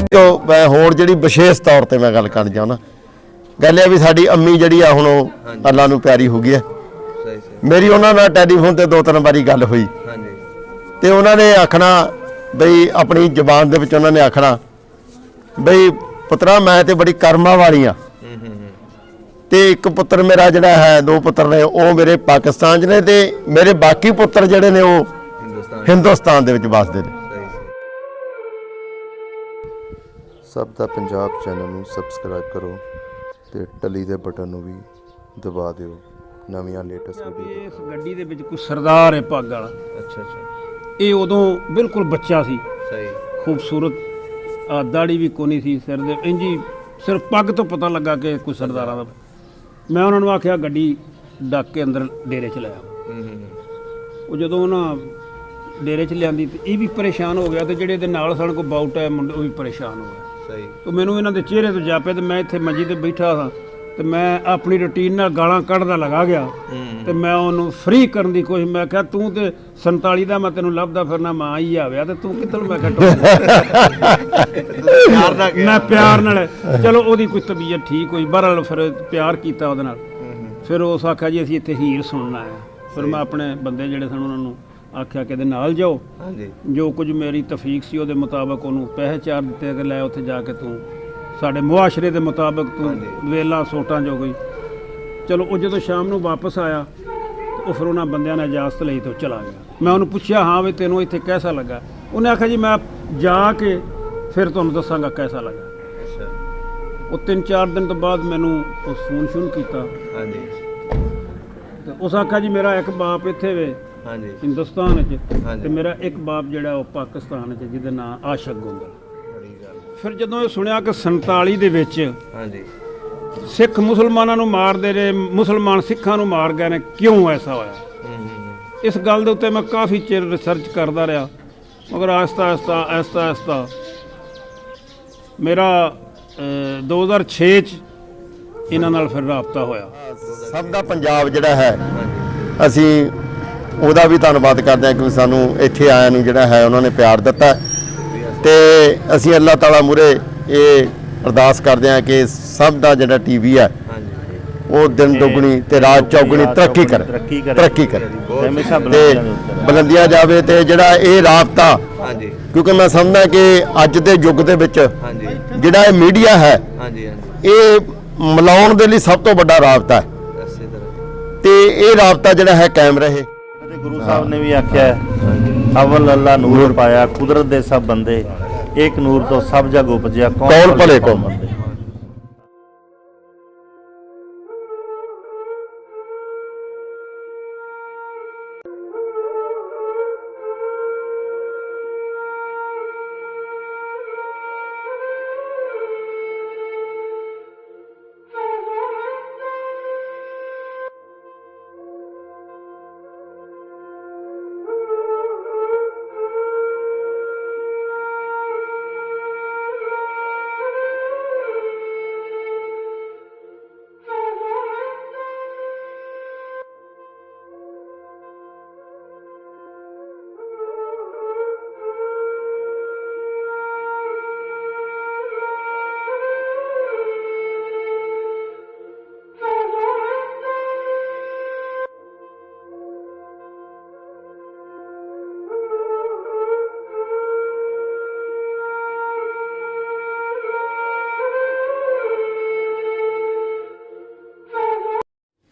जो मैं होर जी विशेष तौर पर मैं गल करना चाहना गल है भी साडी अम्मी जी आ हुण अल्लाह नूं प्यारी हो गई है। मेरी उन्होंने टैलीफोन से 2-3 बारी गल हुई तो उन्होंने आखना बई अपनी जबान दे विच उन्होंने आखना बई पुत्रा मैं तो बड़ी कर्मा वाली हाँ ते एक पुत्र मेरा जिहड़ा है 2 पुत्र ने वो मेरे पाकिस्तान ने ते मेरे बाकी पुत्र जिहड़े ने वो हिंदुस्तान दे विच वसदे ने। सब दा पंजाब चैनल नूं सबसक्राइब करो ते टली दे बटन नूं भी दबा दिओ नवीं लेटेस्ट वीडियो। इस गड्डी दे विच कोई सरदार है पग वाला। अच्छा अच्छा। ये उदों बिल्कुल बच्चा सी। सही खूबसूरत दाड़ी भी कोनी सी सिर दे इंजी सिर्फ पग तो पता लगा कि कोई सरदारा दा। मैं उन्होंने आख्या गड्डी डक के अंदर डेरे च लाया। वो जदों ना डेरे च लियांदी ते ये भी परेशान हो गया तो जेडे दे नाल सन कोई बाउट है मुंडे वो भी परेशान हो गया। सही तो मैनू इन्हां दे चेहरे तो जापे तो मैं इत्थे मंजी ते बैठा सा तो मैं अपनी रूटीन नाल गालां कढ़दा लगा गया तो मैं उन्होंने फ्री करने की कोशिश मैं कहा तू तो 47 का मैं तेन लभदा फिरना मां ही आया तो तू कितों मैं मैं प्यार नाल चलो ओदी कोई तबीयत ठीक हुई बहरहाल फिर प्यार किया उहदे नाल फिर उस आख्या जी असीं इत्थे हीर सुनना है। फिर मैं अपने बंदे जिहड़े सन उन्होंने आख्या कि नाल जाओ जो कुछ मेरी तफीक सी उहदे मुताबक उन्होंने पैसे चार दिते कि लै उत्थे जाके तू साढ़े मुआशरे के मुताबिक तू वेला सोटा जो गई। चलो वो जो शाम को वापस आया तो फिर उन्होंने बंद ने इजाजत ली तो चला गया। मैं उन्होंने पूछा हाँ भी तेनों इतने कैसा लगा। उन्हें आखिया जी मैं जाके फिर तुहानूं दसांगा कैसा लगा। वो 3-4 दिन तो बाद मैनू फोन शून किया तो उस आखिया जी मेरा एक बाप इत्थे वे हिंदुस्तान च मेरा एक बाप जिहड़ा वो पाकिस्तान च जिहदा नाम आशक गोंदल। फिर जदों ये सुनिया कि 47 दे विच सिख मुसलमानों नूं मारदे रहे मुसलमान सिखां नूं मार गए ने क्यों ऐसा होया इस गल दे उत्ते मैं काफ़ी चिर रिसर्च करदा रहा मगर आहिस्ता आहिस्ता मेरा 2006 च इन्हां नाल फिर राबता होया। सब दा पंजाब जिहड़ा है असीं ਉਹਦਾ भी धन्नवाद करते हैं कि सानू इत्थे आया नूं जिहड़ा है उन्होंने प्यार दिता ते असीं अल्लाह ताला मूहरे ये अरदास करते हैं कि सब दा जिहड़ा टीवी है वो दिन दुगनी ते रात चौगुनी तरक्की करे ते बुलंदियां जावे ते जिहड़ा ये राबता क्योंकि मैं समझदा कि अज दे युग दे विच जिहड़ा ये मीडिया है ये मिलाउण दे लई सब तो वड्डा राबता है ते ये राबता जिहड़ा है कायम रहे। गुरु साहब ने भी आख्या अवल अल्लाह नूर पाया कुदरत दे सब बंदे एक नूर तो सब जग उपजया कौन भले कौन बंदे।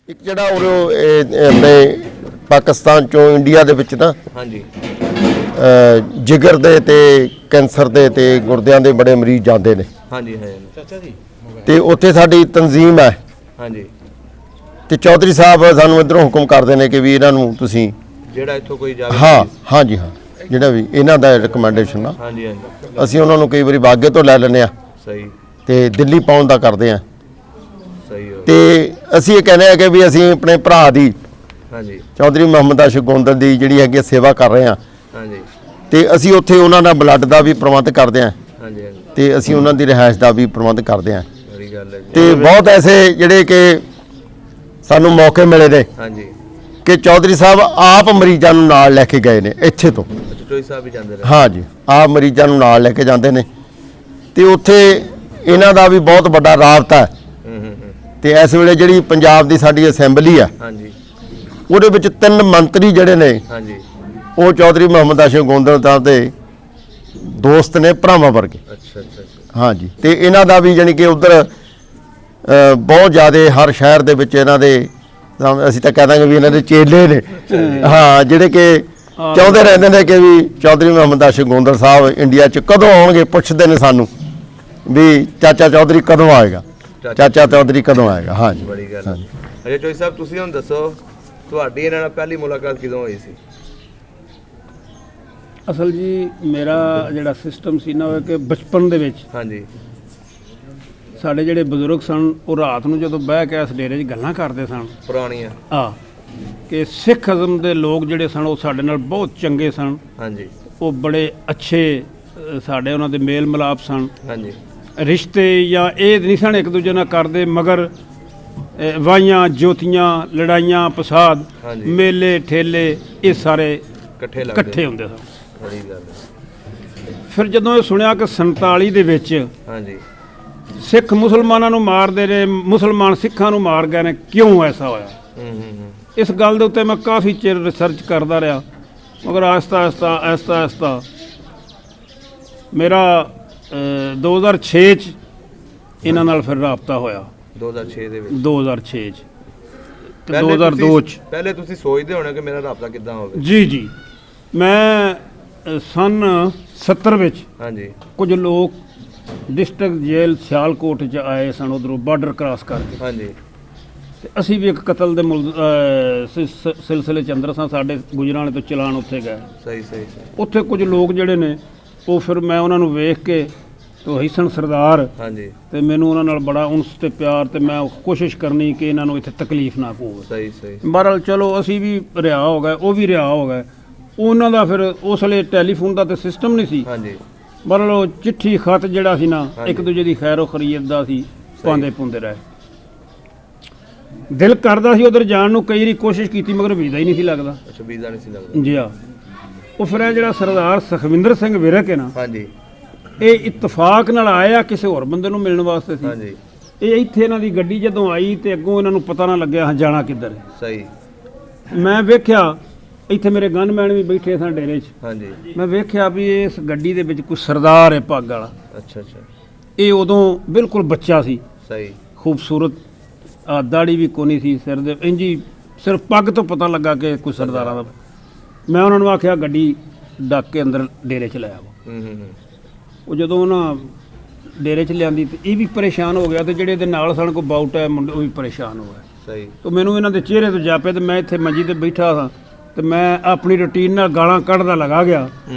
एक जड़ा अपने पाकिस्तान चो इंडिया दे विच ना जिगर दे ते कैंसर दे ते गुर्दियां दे बड़े मरीज जाते हैं ते उत्थे साडी तंजीम है ते चौधरी साहब सानू इधरों हुक्म करते हैं कि भी इन्हां नूं तुसीं जिहड़ा इत्थों कोई जावे हाँ जी हाँ जिहड़ा भी इन्हां दा रिकमेंडेशन ना असीं उन्हां नूं कई वारी बागे तो लै लैंदे आ ते दिल्ली पाउण दा करदे आ ते असीं ये कहने हैं कि भी असीं अपने भरा दी चौधरी मुहम्मद आशिक गोंदल दी जिहड़ी हैगी सेवा कर रहे हैं ते असीं उत्थे उन्हां दा ब्लड दा भी प्रबंध करदे हैं ते असीं उन्हां दी रिहाइश दा भी प्रबंध करदे हैं ते बहुत ऐसे जिहड़े कि सानू मौके मिले ने कि चौधरी साहब आप मरीजां नूं नाल लैके गए ने इत्थे तो हाँ जी आप मरीजां नूं नाल लैके जांदे ने ਤੇ ਉੱਥੇ ਇਹਨਾਂ ਦਾ ਵੀ ਬਹੁਤ ਵੱਡਾ ਰਾਬਤਾ ਹੈ। ਤੇ ਇਸ ਵੇਲੇ ਜਿਹੜੀ ਪੰਜਾਬ ਦੀ ਸਾਡੀ ਅਸੈਂਬਲੀ ਆ, ਹਾਂਜੀ ਉਹਦੇ ਵਿੱਚ 3 ਮੰਤਰੀ ਜਿਹੜੇ ਨੇ ਹਾਂਜੀ ਉਹ ਚੌਧਰੀ ਮੁਹੰਮਦ ਆਸ਼ਿਕ ਗੋਂਦਲ ਸਾਹਿਬ ਦੇ ਦੋਸਤ ਨੇ, ਭਰਾਵਾਂ ਵਰਗੇ। ਅੱਛਾ ਅੱਛਾ ਅੱਛਾ ਹਾਂਜੀ, ਤੇ ਇਹਨਾਂ ਦਾ ਵੀ ਜਾਣੀ ਕਿ ਉਧਰ ਬਹੁਤ ਜ਼ਿਆਦਾ ਹਰ ਸ਼ਹਿਰ ਦੇ ਵਿੱਚ ਇਹਨਾਂ ਦੇ ਅਸੀਂ ਤਾਂ ਕਹਿ ਦਾਂਗੇ ਵੀ ਇਹਨਾਂ ਦੇ ਚੇਲੇ ਨੇ, ਹਾਂ, ਜਿਹੜੇ ਕਿ ਚਾਹੁੰਦੇ ਰਹਿੰਦੇ ਨੇ ਕਿ ਵੀ ਚੌਧਰੀ ਮੁਹੰਮਦ ਆਸ਼ਿਕ ਗੋਂਦਲ ਸਾਹਿਬ ਇੰਡੀਆ 'ਚ ਕਦੋਂ ਆਉਣਗੇ। ਪੁੱਛਦੇ ਨੇ ਸਾਨੂੰ ਵੀ ਚਾਚਾ ਚੌਧਰੀ ਕਦੋਂ ਆਏਗਾ, ਚਾਚਾ ਚੌਧਰੀ ਕਦੋਂ ਆਏਗਾ। ਹਾਂਜੀ, ਬੜੀ ਗੱਲ ਹੈ। ਅੱਛਾ ਚੌਧਰੀ ਸਾਹਿਬ, ਤੁਸੀਂ ਹੁਣ ਦੱਸੋ ਤੁਹਾਡੀ ਇਹਨਾਂ ਨਾਲ ਪਹਿਲੀ ਮੁਲਾਕਾਤ ਕਦੋਂ ਹੋਈ ਸੀ? ਅਸਲ ਜੀ ਮੇਰਾ ਜਿਹੜਾ ਸਿਸਟਮ ਸੀ ਨਾ ਉਹ ਕਿ ਬਚਪਨ ਦੇ ਵਿੱਚ ਹਾਂਜੀ ਸਾਡੇ ਜਿਹੜੇ ਬਜ਼ੁਰਗ ਸਨ ਉਹ ਰਾਤ ਨੂੰ ਜਦੋਂ ਬਹਿ ਕੇ ਇਸ ਡੇਰੇ 'ਚ ਗੱਲਾਂ ਕਰਦੇ ਸਨ ਪੁਰਾਣੀਆਂ ਕਿ ਸਿੱਖ ਇਜ਼ਮ ਦੇ ਲੋਕ ਜਿਹੜੇ ਸਨ ਉਹ ਸਾਡੇ ਨਾਲ ਬਹੁਤ ਚੰਗੇ ਸਨ। ਹਾਂਜੀ ਉਹ ਬੜੇ ਅੱਛੇ ਸਾਡੇ ਉਹਨਾਂ ਦੇ ਮੇਲ ਮਿਲਾਪ ਸਨ। ਹਾਂਜੀ ਰਿਸ਼ਤੇ ਜਾਂ ਇਹ ਨਹੀਂ ਸਨ ਇੱਕ ਦੂਜੇ ਨਾਲ ਕਰਦੇ, ਮਗਰ ਵਾਹੀਆਂ ਜੋਤੀਆਂ, ਲੜਾਈਆਂ, ਪਸਾਦ, ਹਾਂਜੀ। ਮੇਲੇ ਠੇਲੇ ਇਹ ਸਾਰੇ ਇਕੱਠੇ ਹੁੰਦੇ ਸਨ। ਬੜੀ ਗੱਲ ਹੈ। ਫਿਰ ਜਦੋਂ ਇਹ ਸੁਣਿਆ ਕਿ 47 ਦੇ ਵਿੱਚ ਹਾਂਜੀ ਸਿੱਖ ਮੁਸਲਮਾਨਾਂ ਨੂੰ ਮਾਰਦੇ ਨੇ, ਮੁਸਲਮਾਨ ਸਿੱਖਾਂ ਨੂੰ ਮਾਰ ਗਏ ਨੇ, ਕਿਉਂ ਐਸਾ ਹੋਇਆ? ਇਸ ਗੱਲ ਦੇ ਉੱਤੇ ਮੈਂ ਕਾਫੀ ਚਿਰ ਰਿਸਰਚ ਕਰਦਾ ਰਿਹਾ, ਮਗਰ ਆਹਿਸਤਾ ਮੇਰਾ 2006 'ਚ ਇਹਨਾਂ ਨਾਲ ਫਿਰ ਰਾਬਤਾ ਹੋਇਆ। 2006 ਦੇ ਵਿੱਚ 2006 'ਚ ਤੇ 2002 'ਚ। ਪਹਿਲੇ ਤੁਸੀਂ ਸੋਚਦੇ ਹੋਣੇ ਕਿ ਮੇਰਾ ਰਾਬਤਾ ਕਿੱਦਾਂ ਹੋਵੇ? ਜੀ ਮੈਂ ਸਨ 70 ਵਿੱਚ ਹਾਂਜੀ ਕੁਝ ਲੋਕ ਡਿਸਟ੍ਰਿਕਟ ਜੇਲ੍ਹ ਸਿਆਲਕੋਟ 'ਚ ਆਏ ਸਨ, ਉੱਧਰੋਂ ਬਾਰਡਰ ਕ੍ਰਾਸ ਕਰਕੇ। ਹਾਂਜੀ ਤੇ ਅਸੀਂ ਵੀ ਇੱਕ ਕਤਲ ਦੇ ਸਿਲਸਿਲੇ 'ਚ ਅੰਦਰ ਸਾਂ। ਸਾਡੇ ਗੁਜਰਾਂਵਾਲੇ ਤੋਂ ਚਲਾਨ ਉੱਥੇ ਗਏ। ਸਹੀ ਉੱਥੇ ਕੁਝ ਲੋਕ ਜਿਹੜੇ ਨੇ ਉਹ ਫਿਰ ਮੈਂ ਉਹਨਾਂ ਨੂੰ ਵੇਖ ਕੇ ਤੇ ਹੀਸਨ ਸਰਦਾਰ, ਹਾਂਜੀ ਤੇ ਮੈਨੂੰ ਉਹਨਾਂ ਨਾਲ ਬੜਾ ਉਨਸ ਤੇ ਪਿਆਰ, ਤੇ ਮੈਂ ਕੋਸ਼ਿਸ਼ ਕਰਨੀ ਕਿ ਇਹਨਾਂ ਨੂੰ ਇੱਥੇ ਤਕਲੀਫ ਨਾ ਪਵੇ। ਸਹੀ ਬਹਰਹਾਲ ਚਲੋ ਅਸੀਂ ਵੀ ਰਿਹਾ ਹੋ ਗਏ, ਉਹ ਵੀ ਰਿਹਾ ਹੋ ਗਏ। ਉਹਨਾਂ ਦਾ ਫਿਰ ਉਸ ਵੇਲੇ ਟੈਲੀਫੋਨ ਦਾ ਤੇ ਸਿਸਟਮ ਨਹੀਂ ਸੀ। ਹਾਂਜੀ ਬਹਰਹਾਲ ਉਹ ਚਿੱਠੀ ਖਤ ਜਿਹੜਾ ਸੀ ਨਾ, ਹਾਂਜੀ। ਇੱਕ ਦੂਜੇ ਦੀ ਖੈਰੋ ਖਰੀਦ ਦਾ ਸੀ, ਪਾਉਂਦੇ ਪੁੰਦੇ ਰਹੇ। ਦਿਲ ਕਰਦਾ ਸੀ ਉਧਰ ਜਾਣ ਨੂੰ, ਕਈ ਵਾਰੀ ਕੋਸ਼ਿਸ਼ ਕੀਤੀ ਮਗਰ ਵੀਜ਼ਾ ਹੀ ਨਹੀਂ ਸੀ ਲੱਗਦਾ। ਅੱਛਾ ਵੀਜ਼ਾ ਨਹੀਂ ਸੀ ਲੱਗਦਾ। ਜੀ ਹਾਂ। ਉਹ ਫਿਰ ਇਹ ਜਿਹੜਾ ਸਰਦਾਰ ਸੁਖਵਿੰਦਰ ਸਿੰਘ ਵਿਰਕ ਹੈ ਨਾ, ਹਾਂਜੀ ਇਹ ਇਤਫਾਕ ਨਾਲ ਆਇਆ ਕਿਸੇ ਹੋਰ ਬੰਦੇ ਨੂੰ ਮਿਲਣ ਵਾਸਤੇ ਸੀ। ਹਾਂਜੀ ਇਹ ਇੱਥੇ ਇਹਨਾਂ ਦੀ ਗੱਡੀ ਜਦੋਂ ਆਈ ਤੇ ਅੱਗੋਂ ਇਹਨਾਂ ਨੂੰ ਪਤਾ ਨਾ ਲੱਗਿਆ ਹਾਂ ਜਾਣਾ ਕਿੱਧਰ ਹੈ। ਸਹੀ ਮੈਂ ਵੇਖਿਆ ਇੱਥੇ ਮੇਰੇ ਗਨਮੈਨ ਵੀ ਬੈਠੇ ਸਨ ਡੇਰੇ 'ਚ। ਹਾਂਜੀ ਮੈਂ ਵੇਖਿਆ ਵੀ ਇਸ ਗੱਡੀ ਦੇ ਵਿੱਚ ਕੋਈ ਸਰਦਾਰ ਹੈ ਪੱਗ ਵਾਲਾ। ਅੱਛਾ ਅੱਛਾ ਇਹ ਉਦੋਂ ਬਿਲਕੁਲ ਬੱਚਾ ਸੀ, ਸਹੀ ਖੂਬਸੂਰਤ, ਦਾੜੀ ਵੀ ਕੋਨੀ ਸੀ ਸਿਰ ਦੇ, ਇੰਜੀ ਸਿਰਫ ਪੱਗ ਤੋਂ ਪਤਾ ਲੱਗਾ ਕਿ ਕੋਈ ਸਰਦਾਰਾਂ ਦਾ। ਮੈਂ ਉਹਨਾਂ ਨੂੰ ਆਖਿਆ ਗੱਡੀ ਡੱਕ ਕੇ ਅੰਦਰ ਡੇਰੇ 'ਚ ਲੈ ਆਵੋ। ਉਹ ਜਦੋਂ ਉਹਨਾਂ ਡੇਰੇ 'ਚ ਲਿਆਂਦੀ ਤੇ ਇਹ ਵੀ ਪਰੇਸ਼ਾਨ ਹੋ ਗਿਆ, ਤੇ ਜਿਹੜੇ ਇਹਦੇ ਨਾਲ ਸਨ ਕੋ ਬਾਊਟ ਹੈ ਮੁੰਡੇ, ਉਹ ਵੀ ਪਰੇਸ਼ਾਨ ਹੋ ਗਏ। ਸਹੀ ਤੇ ਮੈਨੂੰ ਇਹਨਾਂ ਦੇ ਚਿਹਰੇ ਤੋਂ ਜਾਪੇ, ਤੇ ਮੈਂ ਇੱਥੇ ਮੰਜੀ ਤੇ ਬੈਠਾ ਸਾਂ ਤੇ ਮੈਂ ਆਪਣੀ ਰੁਟੀਨ ਨਾਲ ਗਾਲਾਂ ਕੱਢਦਾ ਲਗਾ ਗਿਆ।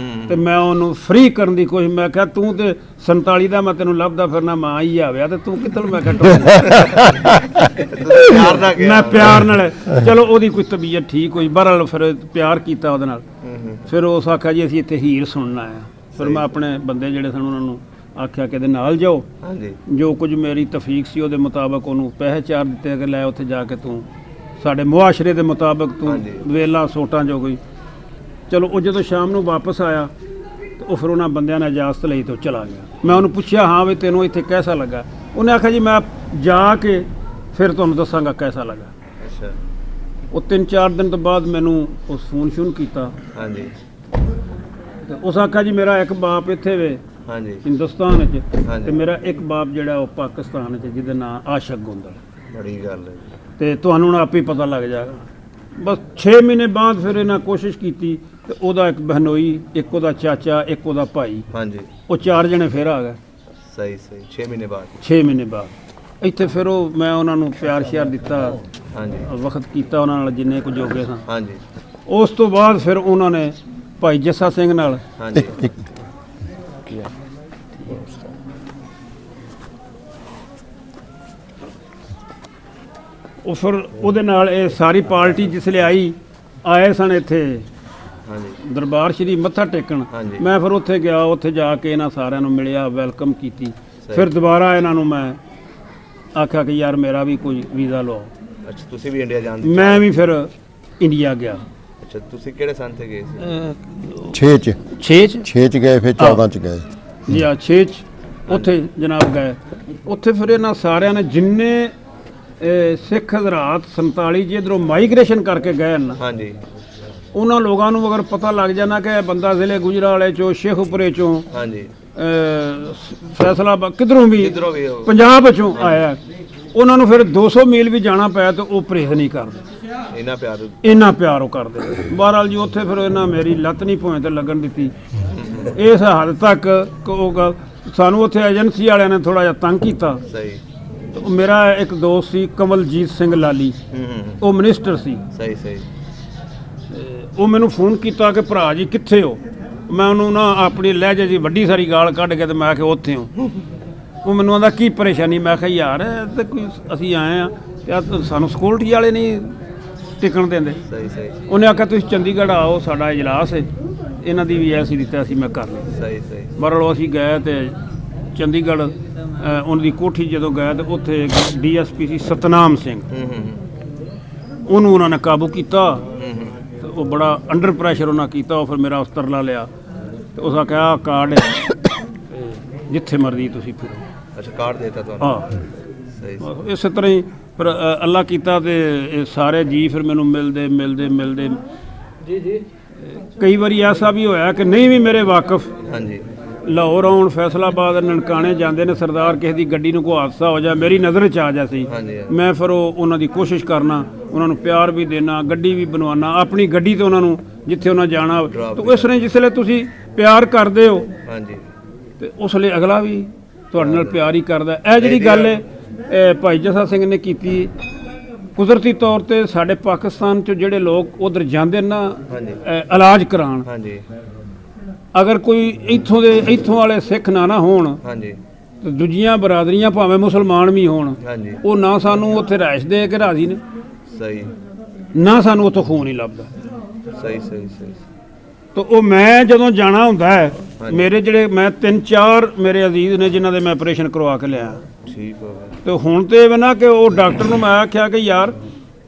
ਤੇ ਮੈਂ ਉਹਨੂੰ ਫ੍ਰੀ ਕਰਨ ਦੀ ਕੋਸ਼ਿਸ਼, ਮੈਂ ਕਿਹਾ ਤੂੰ ਤੇ 47 ਦਾ ਮੈਂ ਤੈਨੂੰ ਲੱਭਦਾ ਫਿਰਨਾ, ਮਾਂ ਹੀ ਆਵਿਆ ਤੇ ਤੂੰ ਕਿੱਥੋਂ? ਮੈਂ ਕਿਹਾ ਮੈਂ ਪਿਆਰ ਨਾਲ, ਚਲੋ ਉਹਦੀ ਕੋਈ ਤਬੀਅਤ ਠੀਕ ਹੋਈ, ਬਹਰਹਾਲ ਫਿਰ ਪਿਆਰ ਕੀਤਾ ਉਹਦੇ ਨਾਲ। ਫਿਰ ਉਸ ਆਖਿਆ ਜੀ ਅਸੀਂ ਇੱਥੇ ਹੀਰ ਸੁਣਨਾ ਆ। ਫਿਰ ਮੈਂ ਆਪਣੇ ਬੰਦੇ ਜਿਹੜੇ ਸਨ ਉਹਨਾਂ ਨੂੰ ਆਖਿਆ ਕਿ ਇਹਦੇ ਨਾਲ ਜਾਓ। ਹਾਂਜੀ ਜੋ ਕੁਝ ਮੇਰੀ ਤਫੀਕ ਸੀ ਉਹਦੇ ਮੁਤਾਬਕ ਉਹਨੂੰ ਪੈਸੇ ਚਾਰ ਦਿੱਤੇ ਕਿ ਲੈ ਉੱਥੇ ਜਾ ਕੇ ਤੂੰ ਸਾਡੇ ਮੁਆਸ਼ਰੇ ਦੇ ਮੁਤਾਬਕ ਤੂੰ ਵੇਲਾ ਸੋਟਾਂ ਜੋ ਕੋਈ। ਚਲੋ ਉਹ ਜਦੋਂ ਸ਼ਾਮ ਨੂੰ ਵਾਪਸ ਆਇਆ ਤੇ ਉਹ ਫਿਰ ਉਹਨਾਂ ਬੰਦਿਆਂ ਨੇ ਇਜਾਜ਼ਤ ਲਈ ਤੇ ਉਹ ਚਲਾ ਗਿਆ। ਮੈਂ ਉਹਨੂੰ ਪੁੱਛਿਆ ਹਾਂ ਵੀ ਤੈਨੂੰ ਇੱਥੇ ਕੈਸਾ ਲੱਗਾ? ਉਹਨੇ ਆਖਿਆ ਜੀ ਮੈਂ ਜਾ ਕੇ ਫਿਰ ਤੁਹਾਨੂੰ ਦੱਸਾਂਗਾ ਕੈਸਾ ਲੱਗਾ। ਅੱਛਾ ਉਹ 3-4 ਦਿਨ ਤੋਂ ਬਾਅਦ ਮੈਨੂੰ ਉਸ ਫੋਨ ਸ਼ੂਨ ਕੀਤਾ ਹਾਂਜੀ ਤੇ ਉਸ ਆਖਿਆ ਜੀ ਮੇਰਾ ਇੱਕ ਬਾਪ ਇੱਥੇ ਵੇ ਹਾਂਜੀ ਹਿੰਦੁਸਤਾਨ 'ਚ, ਹਾਂਜੀ। ਤੇ ਮੇਰਾ ਇੱਕ ਬਾਪ ਜਿਹੜਾ ਉਹ ਪਾਕਿਸਤਾਨ 'ਚ, ਜਿਹਦੇ ਨਾਂ ਆਸ਼ਕ ਗੋਂਦਲ। ਬੜੀ ਗੱਲ ਹੈ। ਤੇ ਤੁਹਾਨੂੰ ਹੁਣ ਆਪੇ ਪਤਾ ਲੱਗ ਜਾਏਗਾ। ਬਸ 6 ਮਹੀਨੇ ਬਾਅਦ ਫਿਰ ਇਹਨਾਂ ਕੋਸ਼ਿਸ਼ ਕੀਤੀ ਤੇ ਉਹਦਾ ਇੱਕ ਬਹਨੋਈ, ਇੱਕ ਉਹਦਾ ਚਾਚਾ, ਇੱਕ ਉਹਦਾ ਭਾਈ, ਹਾਂਜੀ ਉਹ 4 ਜਣੇ ਫਿਰ ਆ ਗਏ। ਸਹੀ 6 ਮਹੀਨੇ ਬਾਅਦ। 6 ਮਹੀਨੇ ਬਾਅਦ ਇੱਥੇ ਫਿਰ ਉਹ ਮੈਂ ਉਹਨਾਂ ਨੂੰ ਪਿਆਰ ਸ਼ਿਆਰ ਦਿੱਤਾ, ਹਾਂਜੀ ਵਕਤ ਕੀਤਾ ਉਹਨਾਂ ਨਾਲ ਜਿੰਨੇ ਕੁ ਜੋਗੇ ਸਾਂ। ਹਾਂਜੀ ਉਸ ਤੋਂ ਬਾਅਦ ਫਿਰ ਉਹਨਾਂ ਨੇ ਭਾਈ ਜੱਸਾ ਸਿੰਘ ਨਾਲ ਹਾਂਜੀ ਉਹ ਫਿਰ ਉਹਦੇ ਨਾਲ ਇਹ ਸਾਰੀ ਪਾਰਟੀ ਜਿਸ ਲਈ ਆਏ ਸਨ ਇੱਥੇ ਹਾਂਜੀ ਦਰਬਾਰ ਸ਼੍ਰੀ ਮੱਥਾ ਟੇਕਣ। ਹਾਂਜੀ। ਮੈਂ ਫਿਰ ਉੱਥੇ ਗਿਆ, ਉੱਥੇ ਜਾ ਕੇ ਇਹਨਾਂ ਸਾਰਿਆਂ ਨੂੰ ਮਿਲਿਆ, ਵੈਲਕਮ ਕੀਤੀ। ਫਿਰ ਦੁਬਾਰਾ ਇਹਨਾਂ ਨੂੰ ਮੈਂ ਆਖਿਆ ਕਿ ਯਾਰ ਮੇਰਾ ਵੀ ਕੋਈ ਵੀਜ਼ਾ ਲਓ। ਅੱਛਾ ਤੁਸੀਂ ਵੀ ਇੰਡੀਆ ਜਾਂਦੇ? ਮੈਂ ਵੀ ਫਿਰ ਇੰਡੀਆ ਗਿਆ। ਅੱਛਾ ਤੁਸੀਂ ਕਿਹੜੇ ਸਾਲ ਤੇ ਗਏ ਸੀ? 6 ਚ 6 ਚ 6 ਚ ਗਏ, ਫਿਰ 14 ਚ ਗਏ। ਜੀ ਆ 6 ਚ ਉੱਥੇ ਜਨਾਬ ਗਏ। ਉੱਥੇ ਫਿਰ ਇਹਨਾਂ ਸਾਰਿਆਂ ਨੇ ਜਿੰਨੇ ਸਿੱਖ ਹਜ਼ਰਾਤ 47 ਜਿੱਧਰੋਂ ਮਾਈਗ੍ਰੇਸ਼ਨ ਕਰਕੇ ਗਏ ਨਾ, ਹਾਂਜੀ ਉਹਨਾਂ ਲੋਕਾਂ ਨੂੰ ਅਗਰ ਪਤਾ ਲੱਗ ਜਾਣਾ ਕਿ ਇਹ ਬੰਦਾ ਜ਼ਿਲ੍ਹੇ ਗੁਜਰਾਵਾਲੇ ਚੋਂ, ਸ਼ੇਖੂਪੁਰੇ ਚੋਂ, ਹਾਂਜੀ ਫੈਸਲਾਬਾਦ ਕਿਧਰੋਂ ਵੀ ਕਿੱਧਰੋਂ ਵੀ ਉਹ ਪੰਜਾਬ ਚੋਂ ਆਇਆ, ਉਹਨਾਂ ਨੂੰ ਫਿਰ 200 ਮੀਲ ਵੀ ਜਾਣਾ ਪਿਆ ਤੇ ਉਹ ਪਰਹੇਜ਼ ਨਹੀਂ ਕਰਦੇ, ਇੰਨਾ ਪਿਆਰ ਉਹ ਕਰਦੇ। ਬਹਰਹਾਲ ਜੀ ਉੱਥੇ ਫਿਰ ਇਹਨਾਂ ਮੇਰੀ ਲੱਤ ਨਹੀਂ ਭੋਏ ਤੇ ਲੱਗਣ ਦਿੱਤੀ, ਇਸ ਹੱਦ ਤੱਕ ਉਹ ਸਾਨੂੰ ਉੱਥੇ ਏਜੰਸੀ ਵਾਲਿਆਂ ਨੇ ਥੋੜਾ ਜਿਹਾ ਤੰਗ ਕੀਤਾ। ਸਹੀ। ਮੇਰਾ ਇੱਕ ਦੋਸਤ ਸੀ ਕਮਲਜੀਤ ਸਿੰਘ ਲਾਲੀ, ਉਹ ਮਿਨਿਸਟਰ ਸੀ। ਸਹੀ ਸਹੀ। ਉਹ ਮੈਨੂੰ ਫੋਨ ਕੀਤਾ ਕਿ ਭਰਾ ਜੀ ਕਿੱਥੇ ਹੋ। ਮੈਂ ਉਹਨੂੰ ਨਾ ਆਪਣੀ ਲਹਿਜੇ ਦੀ ਵੱਡੀ ਸਾਰੀ ਗਾਲ ਕੱਢ ਕੇ ਤੇ ਮੈਂ ਕਿਹਾ ਉੱਥੇ ਹਾਂ। ਉਹ ਮੈਨੂੰ ਆਂਦਾ ਕੀ ਪਰੇਸ਼ਾਨੀ। ਮੈਂ ਕਿਹਾ ਯਾਰ ਤੇ ਕੋਈ ਅਸੀਂ ਆਏ ਆ ਤੇ ਸਾਨੂੰ ਸਿਕਿਉਰਿਟੀ ਵਾਲੇ ਨਹੀਂ ਟਿਕਣ ਦਿੰਦੇ। ਸਹੀ ਸਹੀ। ਉਹਨੇ ਆਖਿਆ ਤੁਸੀਂ ਚੰਡੀਗੜ੍ਹ ਆਓ, ਸਾਡਾ ਇਜਲਾਸ ਹੈ, ਇਹਨਾਂ ਦੀ ਵੀ ਐਸੀ ਦਿੱਤਾ ਸੀ ਮੈਂ ਕਰ ਲਈ। ਸਹੀ ਸਹੀ। ਬਹਰਹਾਲ ਅਸੀਂ ਗਏ ਤੇ ਚੰਡੀਗੜ੍ਹ ਉਹਨਾਂ ਦੀ ਕੋਠੀ ਜਦੋਂ ਗਏ ਤੇ ਉੱਥੇ ਡੀਐਸਪੀ ਸੀ ਸਤਨਾਮ ਸਿੰਘ, ਉਹਨੂੰ ਉਹਨਾਂ ਨੇ ਕਾਬੂ ਕੀਤਾ ਤੇ ਉਹ ਬੜਾ ਅੰਡਰ ਪ੍ਰੈਸ਼ਰ ਉਹਨਾਂ ਕੀਤਾ। ਉਹ ਫਿਰ ਮੇਰਾ ਉਸ ਤਰਲਾ ਲਿਆ ਤੇ ਉਸ ਆਖਿਆ ਕਾਰਡ ਜਿੱਥੇ ਮਰਜ਼ੀ ਤੁਸੀਂ ਫਿਰੋ। ਅੱਛਾ ਕਾਰਡ ਦੇਤਾ ਤੁਹਾਨੂੰ? ਹਾਂ ਸਹੀ। ਇਸੇ ਤਰ੍ਹਾਂ ਹੀ ਪਰ ਅੱਲਾ ਕੀਤਾ ਤੇ ਇਹ ਸਾਰੇ ਜੀ ਫਿਰ ਮੈਨੂੰ ਮਿਲਦੇ ਜੀ ਕਈ ਵਾਰੀ ਐਸਾ ਵੀ ਹੋਇਆ ਕਿ ਨਹੀਂ ਵੀ ਮੇਰੇ ਵਾਕਫ। ਹਾਂਜੀ। ਲਾਹੌਰ ਆਉਣ, ਫੈਸਲਾਬਾਦ, ਨਨਕਾਣੇ ਜਾਂਦੇ ਨੇ ਸਰਦਾਰ, ਕਿਸੇ ਦੀ ਗੱਡੀ ਨੂੰ ਕੋਈ ਹਾਦਸਾ ਹੋ ਜਾ, ਮੇਰੀ ਨਜ਼ਰ 'ਚ ਆ ਜਾ ਸੀ, ਮੈਂ ਫਿਰ ਉਹਨਾਂ ਦੀ ਕੋਸ਼ਿਸ਼ ਕਰਨਾ, ਉਹਨਾਂ ਨੂੰ ਪਿਆਰ ਵੀ ਦੇਣਾ, ਗੱਡੀ ਵੀ ਬਣਵਾਉਣਾ, ਆਪਣੀ ਗੱਡੀ ਤੇ ਉਹਨਾਂ ਨੂੰ ਜਿੱਥੇ ਉਹਨਾਂ ਜਾਣਾ। ਤੇ ਇਸ ਤਰ੍ਹਾਂ ਜਿਸ ਵੇਲੇ ਤੁਸੀਂ ਪਿਆਰ ਕਰਦੇ ਹੋ ਹਾਂਜੀ ਤੇ ਉਸ ਲਈ ਅਗਲਾ ਵੀ ਤੁਹਾਡੇ ਨਾਲ ਪਿਆਰ ਹੀ ਕਰਦਾ। ਇਹ ਜਿਹੜੀ ਗੱਲ ਹੈ ਭਾਈ ਜੱਸਾ ਸਿੰਘ ਨੇ ਕੀਤੀ, ਕੁਦਰਤੀ ਤੌਰ ਤੇ ਸਾਡੇ ਪਾਕਿਸਤਾਨ 'ਚ ਜਿਹੜੇ ਲੋਕ ਉਧਰ ਜਾਂਦੇ ਨਾ ਇਲਾਜ ਕਰਾਉਣ, ਅਗਰ ਕੋਈ ਇੱਥੋਂ ਵਾਲੇ ਸਿੱਖ ਨਾ ਹੋਣ ਤੇ ਦੂਜੀਆਂ ਬਰਾਦਰੀਆਂ ਭਾਵੇਂ ਮੁਸਲਮਾਨ ਵੀ ਹੋਣ, ਉਹ ਨਾ ਸਾਨੂੰ ਉੱਥੇ ਰਿਹਾਇਸ਼ ਦੇ ਕੇ ਰਾਜ਼ੀ ਨੇ, ਸਹੀ, ਨਾ ਸਾਨੂੰ ਉੱਥੋਂ ਖੂਨ ਹੀ ਲੱਭਦਾ। ਸਹੀ ਸਹੀ ਸਹੀ। ਤਾਂ ਉਹ ਮੈਂ ਜਦੋਂ ਜਾਣਾ ਹੁੰਦਾ ਹੈ, ਮੇਰੇ ਜਿਹੜੇ ਮੈਂ 3-4 ਮੇਰੇ ਅਜ਼ੀਜ਼ ਨੇ ਜਿਨ੍ਹਾਂ ਦੇ ਮੈਂ ਆਪਰੇਸ਼ਨ ਕਰਵਾ ਕੇ ਲਿਆ। ਠੀਕ ਹੋ ਗਿਆ। ਤੇ ਹੁਣ ਤੇ ਇਹ ਨਾ ਕਿ ਉਹ ਡਾਕਟਰ ਨੂੰ ਮੈਂ ਆਖਿਆ ਕਿ ਯਾਰ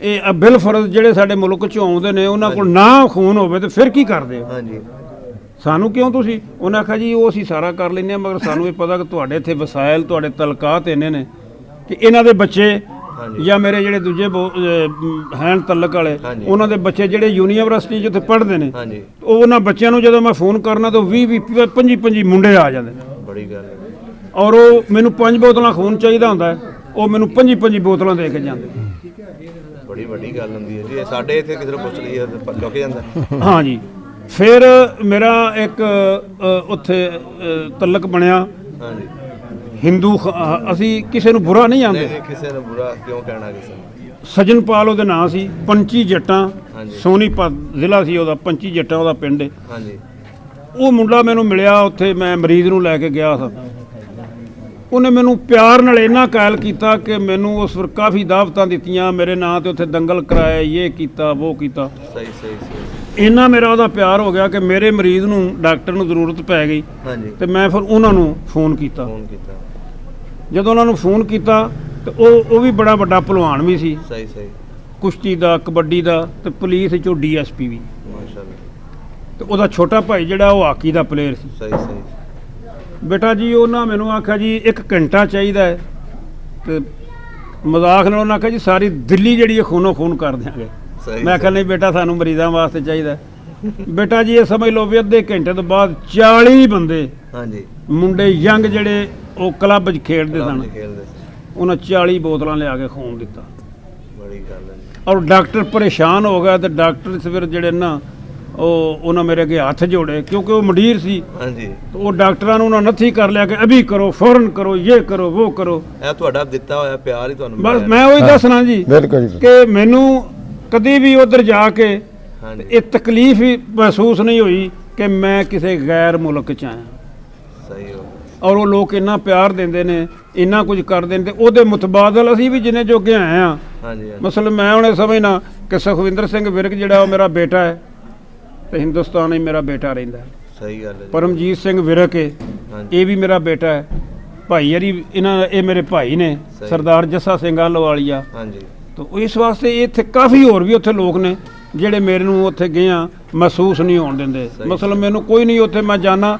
ਇਹ ਬਿਲ ਫਰਜ਼ ਜਿਹੜੇ ਸਾਡੇ ਮੁਲਕ 'ਚੋਂ ਆਉਂਦੇ ਨੇ ਉਹਨਾਂ ਕੋਲ ਨਾ ਖੂਨ ਹੋਵੇ ਤੇ ਫਿਰ ਕੀ ਕਰਦੇ ਹੋ? ਹਾਂਜੀ। ਸਾਨੂੰ ਕਿਉਂ ਤੁਸੀਂ? ਉਹਨੇ ਆਖਿਆ ਜੀ ਉਹ ਅਸੀਂ ਸਾਰਾ ਕਰ ਲੈਂਦੇ ਹਾਂ, ਮਗਰ ਸਾਨੂੰ ਇਹ ਪਤਾ ਕਿ ਤੁਹਾਡੇ ਇੱਥੇ ਵਸਾਇਲ, ਤੁਹਾਡੇ ਤਲਕਾਤ ਇੰਨੇ ਨੇ ਕਿ ਇਹਨਾਂ ਦੇ ਬੱਚੇ ਜਾਂ ਮੇਰੇ ਜਿਹੜੇ ਦੂਜੇ ਹੈਨ ਤਲਕ ਵਾਲੇ, ਉਹਨਾਂ ਦੇ ਬੱਚੇ ਜਿਹੜੇ ਯੂਨੀਵਰਸਿਟੀ 'ਚ ਉੱਥੇ ਪੜ੍ਹਦੇ ਨੇ, ਉਹ ਉਹਨਾਂ ਬੱਚਿਆਂ ਨੂੰ ਜਦੋਂ ਮੈਂ ਫੋਨ ਕਰਨਾ ਤਾਂ 20-20, 25-25 ਮੁੰਡੇ ਆ ਜਾਂਦੇ ਨੇ। ਬੜੀ ਗੱਲ ਹੈ। ਔਰ ਉਹ ਮੈਨੂੰ 5 ਬੋਤਲਾਂ ਖੂਨ ਚਾਹੀਦਾ ਹੁੰਦਾ, ਉਹ ਮੈਨੂੰ 25-25 ਬੋਤਲਾਂ ਦੇ ਕੇ ਜਾਂਦੇ। ਬੜੀ ਵੱਡੀ ਗੱਲ ਹੁੰਦੀ ਹੈ ਜੀ। ਇਹ ਸਾਡੇ ਇੱਥੇ ਕਿਸੇ ਨੂੰ ਪੁੱਛ ਲਈਏ ਤਾਂ ਲੁਕ ਜਾਂਦਾ। ਹਾਂ ਜੀ। ਫਿਰ ਮੇਰਾ ਇੱਕ ਉੱਥੇ ਤਲਕ ਬਣਿਆ। ਹਾਂਜੀ। ਹਿੰਦੂ ਅਸੀਂ ਕਿਸੇ ਨੂੰ ਬੁਰਾ ਨਹੀਂ ਆਂਦੇ। ਨਹੀਂ ਕਿਸੇ ਨੂੰ ਬੁਰਾ ਕਿਉਂ ਕਹਿਣਾ ਕਿਸੇ ਨੂੰ? ਸਜਨਪਾਲ ਉਹਦੇ ਨਾਂ ਸੀ, ਪੰਚੀ ਜੱਟਾਂ, ਸੋਨੀਪਤ ਜ਼ਿਲ੍ਹਾ ਸੀ ਉਹਦਾ, ਪੰਚੀ ਜੱਟਾਂ ਉਹਦਾ ਪਿੰਡ। ਹਾਂਜੀ। ਉਹ ਮੁੰਡਾ ਮੈਨੂੰ ਮਿਲਿਆ ਉੱਥੇ, ਮੈਂ ਮਰੀਜ਼ ਨੂੰ ਲੈ ਕੇ ਗਿਆ ਸੀ। ਉਹਨੇ ਮੈਨੂੰ ਪਿਆਰ ਨਾਲ ਇੰਨਾ ਕਾਇਲ ਕੀਤਾ ਕਿ ਮੈਨੂੰ ਉਸ ਵਕਤ ਕਾਫੀ ਦਾਵਤਾਂ ਦਿੱਤੀਆਂ, ਮੇਰੇ ਨਾਂ ਤੇ ਉੱਥੇ ਦੰਗਲ ਕਰਾਏ, ਇਹ ਕੀਤਾ ਉਹ ਕੀਤਾ। ਸਹੀ ਸਹੀ ਸਹੀ। ਇੰਨਾ ਮੇਰਾ ਉਹਦਾ ਪਿਆਰ ਹੋ ਗਿਆ ਕਿ ਮੇਰੇ ਮਰੀਜ਼ ਨੂੰ ਡਾਕਟਰ ਨੂੰ ਜ਼ਰੂਰਤ ਪੈ ਗਈ ਤੇ ਮੈਂ ਫਿਰ ਉਹਨਾਂ ਨੂੰ ਫੋਨ ਕੀਤਾ। ਜਦੋਂ ਉਹਨਾਂ ਨੂੰ ਫੋਨ ਕੀਤਾ ਤੇ ਉਹ ਵੀ ਬੜਾ ਵੱਡਾ ਪਹਿਲਵਾਨ ਵੀ ਸੀ। ਸਹੀ ਸਹੀ। ਕੁਸ਼ਤੀ ਦਾ, ਕਬੱਡੀ ਦਾ, ਤੇ ਪੁਲਿਸ 'ਚੋਂ ਡੀਐਸਪੀ ਵੀ। ਮਾਸ਼ਾਅੱਲਾ। ਤੇ ਉਹਦਾ ਛੋਟਾ ਭਾਈ ਜਿਹੜਾ ਉਹ ਹਾਕੀ ਦਾ ਪਲੇਅਰ ਸੀ। ਸਹੀ ਸਹੀ। ਬੇਟਾ ਜੀ ਉਹਨਾਂ ਮੈਨੂੰ ਆਖਿਆ ਜੀ 1 ਘੰਟਾ ਚਾਹੀਦਾ ਹੈ, ਤੇ ਮਜ਼ਾਕ ਨਾਲ ਉਹਨਾਂ ਆਖਿਆ ਜੀ ਸਾਰੀ ਦਿੱਲੀ ਜਿਹੜੀ ਹੈ ਖੂਨੋ ਖੂਨ ਕਰ ਦਿਆਂਗੇ। ਮੈਂ ਆਖਿਆ ਨਹੀਂ ਬੇਟਾ ਸਾਨੂੰ ਮਰੀਜ਼ਾਂ ਵਾਸਤੇ ਚਾਹੀਦਾ। ਬੇਟਾ ਜੀ ਇਹ ਸਮਝ ਲਓ ਵੀ ਅੱਧੇ ਘੰਟੇ ਤੋਂ ਬਾਅਦ 40 ਬੰਦੇ ਮੁੰਡੇ ਯੰਗ ਜਿਹੜੇ ਉਹ ਕਲੱਬ 'ਚ ਖੇਡਦੇ ਸਨ, ਉਹਨਾਂ 40 ਬੋਤਲਾਂ ਲਿਆ ਕੇ ਖੂਨ ਦਿੱਤਾ। ਬੜੀ ਗੱਲ ਹੈ। ਔਰ ਡਾਕਟਰ ਪਰੇਸ਼ਾਨ ਹੋ ਗਿਆ ਤੇ ਡਾਕਟਰ ਫਿਰ ਜਿਹੜੇ ਨਾ ਉਹਨਾਂ ਮੇਰੇ ਅੱਗੇ ਹੱਥ ਜੋੜੇ, ਕਿਉਂਕਿ ਉਹ ਮੰਡੀਰ ਸੀ। ਹਾਂਜੀ। ਉਹ ਡਾਕਟਰਾਂ ਨੂੰ ਉਹਨਾਂ ਨੱਥੀ ਕਰ ਲਿਆ ਕਿ ਅਭੀ ਕਰੋ, ਫੌਰਨ ਕਰੋ, ਇਹ ਕਰੋ ਉਹ ਕਰੋ। ਇਹ ਤੁਹਾਡਾ ਦਿੱਤਾ ਹੋਇਆ ਪਿਆਰ ਹੀ ਤੁਹਾਨੂੰ ਬਸ ਮੈਂ ਉਹੀ ਦੱਸਣਾ ਜੀ ਕਿ ਮੈਨੂੰ ਕਦੀ ਵੀ ਉੱਧਰ ਜਾ ਕੇ ਇਹ ਤਕਲੀਫ ਹੀ ਮਹਿਸੂਸ ਨਹੀਂ ਹੋਈ ਕਿ ਮੈਂ ਕਿਸੇ ਗੈਰ ਮੁਲਕ 'ਚ ਆਇਆ। ਸਹੀ ਹੋ। ਔਰ ਉਹ ਲੋਕ ਇੰਨਾ ਪਿਆਰ ਦਿੰਦੇ ਨੇ, ਇੰਨਾ ਕੁਝ ਕਰਦੇ ਨੇ, ਤੇ ਉਹਦੇ ਮੁਤਬਾਦਲ ਅਸੀਂ ਵੀ ਜਿੰਨੇ ਜੋਗੇ ਆਏ ਆ। ਮਸਲਨ ਮੈਂ ਹੁਣ ਸਮਝਣਾ ਕਿ ਸੁਖਵਿੰਦਰ ਸਿੰਘ ਵਿਰਕ ਜਿਹੜਾ ਉਹ ਮੇਰਾ ਬੇਟਾ ਹੈ ਤੇ ਹਿੰਦੁਸਤਾਨ ਹੀ ਮੇਰਾ ਬੇਟਾ ਰਹਿੰਦਾ। ਸਹੀ ਗੱਲ ਹੈ। ਪਰਮਜੀਤ ਸਿੰਘ ਵਿਰਕ ਹੈ, ਇਹ ਵੀ ਮੇਰਾ ਬੇਟਾ ਹੈ। ਭਾਈ ਹਰੀ ਇਹ ਮੇਰੇ ਭਾਈ ਨੇ, ਸਰਦਾਰ ਜੱਸਾ ਸਿੰਘ ਆਹਲੋਵਾਲੀਆ। ਤਾਂ ਇਸ ਵਾਸਤੇ ਇੱਥੇ ਕਾਫੀ ਹੋਰ ਵੀ ਉੱਥੇ ਲੋਕ ਨੇ ਜਿਹੜੇ ਮੇਰੇ ਨੂੰ ਉੱਥੇ ਗਏ ਆ ਮਹਿਸੂਸ ਨਹੀਂ ਹੋਣ ਦਿੰਦੇ। ਮਸਲਨ ਮੈਨੂੰ ਕੋਈ ਨਹੀਂ, ਉੱਥੇ ਮੈਂ ਜਾਣਾ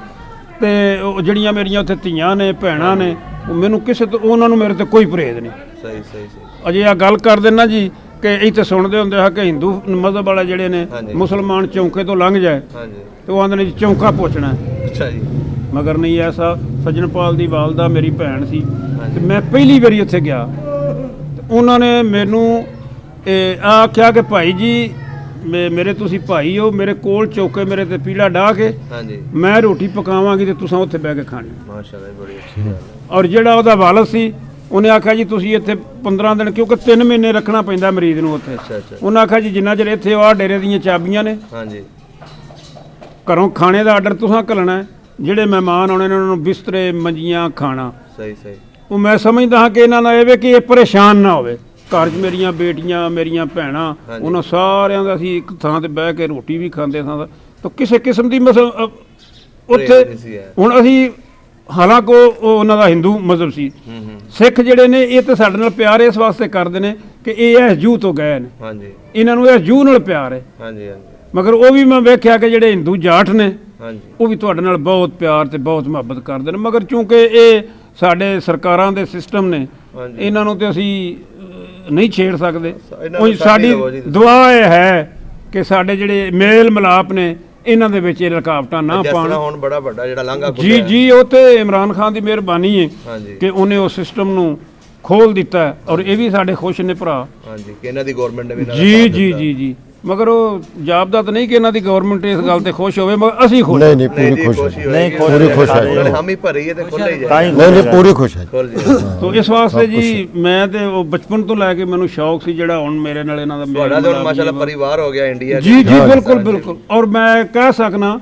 ਤੇ ਉਹ ਜਿਹੜੀਆਂ ਮੇਰੀਆਂ ਉੱਥੇ ਧੀਆਂ ਨੇ ਭੈਣਾਂ ਨੇ ਉਹ ਮੈਨੂੰ ਕਿਸੇ ਤੋਂ ਉਹਨਾਂ ਨੂੰ ਮੇਰੇ ਤੇ ਕੋਈ ਪਰਹੇਜ਼ ਨਹੀਂ। ਸਹੀ ਸਹੀ ਸਹੀ। ਅਜੇ ਆ ਗੱਲ ਕਰ ਦੇਣਾ ਜੀ ਕਿ ਇੱਥੇ ਸੁਣਦੇ ਹੁੰਦੇ ਆ ਕਿ ਹਿੰਦੂ ਮਜ਼ਹਬ ਵਾਲੇ ਜਿਹੜੇ ਨੇ ਮੁਸਲਮਾਨ ਚੌਂਕੇ ਤੋਂ ਲੰਘ ਜਾਏ ਤੇ ਉਹ ਆਂਦੇ ਨੇ ਜੀ ਚੌਂਕਾ ਪਹੁੰਚਣਾ। ਅੱਛਾ ਜੀ। ਮਗਰ ਨਹੀਂ ਐਸਾ। ਸੱਜਣਪਾਲ ਦੀ ਵਾਲਦਾ ਮੇਰੀ ਭੈਣ ਸੀ ਤੇ ਮੈਂ ਪਹਿਲੀ ਵਾਰੀ ਉੱਥੇ ਗਿਆ ਤੇ ਉਹਨਾਂ ਨੇ ਮੈਨੂੰ ਆਖਿਆ ਕਿ ਭਾਈ ਜੀ ਮੇਰੇ ਤੁਸੀਂ ਭਾਈ ਹੋ, ਮੇਰੇ ਕੋਲ ਚੌਕੇ ਮੇਰੇ ਤੇ ਪੀੜਾ ਡਾਹ ਕੇ ਮੈਂ ਰੋਟੀ ਪਕਾਵਾਂਗੀ ਤੇ ਤੁਸੀਂ ਉੱਥੇ ਬਹਿ ਕੇ ਖਾਣੀ। ਮਾਸ਼ਾਅੱਲਾ, ਬੜੀ ਅੱਛੀ ਗੱਲ ਹੈ। ਔਰ ਜਿਹੜਾ ਉਹਦਾ ਵਾਲਦ ਸੀ ਉਹਨੇ ਆਖਿਆ ਜੀ ਤੁਸੀਂ ਇੱਥੇ 15 ਦਿਨ, ਕਿਉਂਕਿ 3 ਮਹੀਨੇ ਰੱਖਣਾ ਪੈਂਦਾ ਮਰੀਜ਼ ਨੂੰ ਉੱਥੇ। ਉਹਨਾਂ ਆਖਿਆ ਜੀ ਜਿੰਨਾ ਚਿਰ ਇੱਥੇ ਆ ਡੇਰੇ ਦੀਆਂ ਚਾਬੀਆਂ ਨੇ, ਘਰੋਂ ਖਾਣੇ ਦਾ ਆਰਡਰ ਤੁਸੀਂ ਘੱਲਣਾ ਹੈ, ਜਿਹੜੇ ਮਹਿਮਾਨ ਆਉਣੇ ਨੇ ਉਹਨਾਂ ਨੂੰ ਬਿਸਤਰੇ ਮੰਜੀਆਂ ਖਾਣਾ। ਸਹੀ ਸਹੀ। ਉਹ ਮੈਂ ਸਮਝਦਾ ਹਾਂ ਕਿ ਇਹਨਾਂ ਦਾ ਇਹ ਵੇ ਕਿ ਇਹ ਪਰੇਸ਼ਾਨ ਨਾ ਹੋਵੇ। ਘਰ 'ਚ ਮੇਰੀਆਂ ਬੇਟੀਆਂ ਮੇਰੀਆਂ ਭੈਣਾਂ ਉਹਨਾਂ ਸਾਰਿਆਂ ਦਾ ਅਸੀਂ ਇੱਕ ਥਾਂ ਤੇ ਬਹਿ ਕੇ ਰੋਟੀ ਵੀ ਖਾਂਦੇ ਸਾਂ ਤਾਂ ਕਿਸੇ ਕਿਸਮ ਦੀ ਉੱਥੇ ਹੁਣ ਅਸੀਂ ਹਾਲਾਂਕਿ ਉਹ ਉਹਨਾਂ ਦਾ ਹਿੰਦੂ ਮਜ਼ਹਬ ਸੀ। ਸਿੱਖ ਜਿਹੜੇ ਨੇ ਇਹ ਤੇ ਸਾਡੇ ਨਾਲ ਪਿਆਰ ਇਸ ਵਾਸਤੇ ਕਰਦੇ ਨੇ ਕਿ ਇਹ ਇਸ ਜੂਹ ਤੋਂ ਗਏ ਨੇ, ਇਹਨਾਂ ਨੂੰ ਇਸ ਜੂਹ ਨਾਲ ਪਿਆਰ ਹੈ। ਮਗਰ ਉਹ ਵੀ ਮੈਂ ਵੇਖਿਆ ਕਿ ਜਿਹੜੇ ਹਿੰਦੂ ਜਾਟ ਨੇ ਉਹ ਵੀ ਤੁਹਾਡੇ ਨਾਲ ਬਹੁਤ ਪਿਆਰ ਤੇ ਬਹੁਤ ਮੁਹੱਬਤ ਕਰਦੇ ਨੇ। ਮਗਰ ਚੂੰਕਿ ਇਹ ਸਾਡੇ ਸਰਕਾਰਾਂ ਦੇ ਸਿਸਟਮ ਨੇ, ਇਹਨਾਂ ਨੂੰ ਤੇ ਅਸੀਂ ਨਹੀਂ ਛੇੜ ਸਕਦੇ। ਸਾਡੀ ਦੁਆ ਇਹ ਹੈ ਕਿ ਸਾਡੇ ਜਿਹੜੇ ਮੇਲ ਮਿਲਾਪ ਨੇ ਇਹਨਾਂ ਦੇ ਵਿੱਚ ਇਹ ਰੁਕਾਵਟਾਂ ਨਾ ਪਾਉਣ। ਹੁਣ ਬੜਾ ਵੱਡਾ ਜਿਹੜਾ ਲਾਂਘਾ ਜੀ ਜੀ ਉਹ ਤੇ ਇਮਰਾਨ ਖਾਨ ਦੀ ਮਿਹਰਬਾਨੀ ਹੈ ਕਿ ਉਹਨੇ ਉਹ ਸਿਸਟਮ ਨੂੰ ਖੋਲ ਦਿੱਤਾ ਔਰ ਇਹ ਵੀ ਸਾਡੇ ਖੁਸ਼ ਨੇ ਭਰਾ। ਹਾਂਜੀ ਕਿ ਇਹਨਾਂ ਦੀ ਗਵਰਨਮੈਂਟ ਨੇ ਵੀ ਜੀ ਜੀ ਜੀ ਜੀ। ਮਗਰ ਉਹ ਜਾਪਦਾ ਤਾਂ ਨਹੀਂ ਕਿ ਇਹਨਾਂ ਦੀ ਗਵਰਨਮੈਂਟ ਇਸ ਗੱਲ ਤੇ ਖੁਸ਼ ਹੋਵੇ, ਮਗਰ ਅਸੀਂ ਖੁਸ਼ ਨਹੀਂ ਪੂਰੀ ਖੁਸ਼ ਹੈ। ਨਹੀਂ ਪੂਰੀ ਖੁਸ਼ ਹੈ। ਉਹਨਾਂ ਨੇ ਹਾਮੀ ਭਰੀ ਹੈ ਤੇ ਖੁੱਲ੍ਹ ਹੀ ਜਾਏ। ਨਹੀਂ ਪੂਰੀ ਖੁਸ਼ ਹੈ। ਤੋ ਇਸ ਵਾਸਤੇ ਜੀ ਮੈਂ ਤੇ ਉਹ ਬਚਪਨ ਤੋਂ ਲੈ ਕੇ ਮੈਨੂੰ ਸ਼ੌਕ ਸੀ ਜਿਹੜਾ ਹੁਣ ਮੇਰੇ ਨਾਲ ਇਹਨਾਂ ਦਾ ਤੁਹਾਡਾ ਤਾਂ ਹੁਣ ਮਾਸ਼ਾਅੱਲਾ ਪਰਿਵਾਰ ਹੋ ਗਿਆ ਇੰਡੀਆ ਜੀ ਜੀ ਬਿਲਕੁਲ ਬਿਲਕੁਲ। ਔਰ ਮੈਂ ਕਹਿ ਸਕਣਾ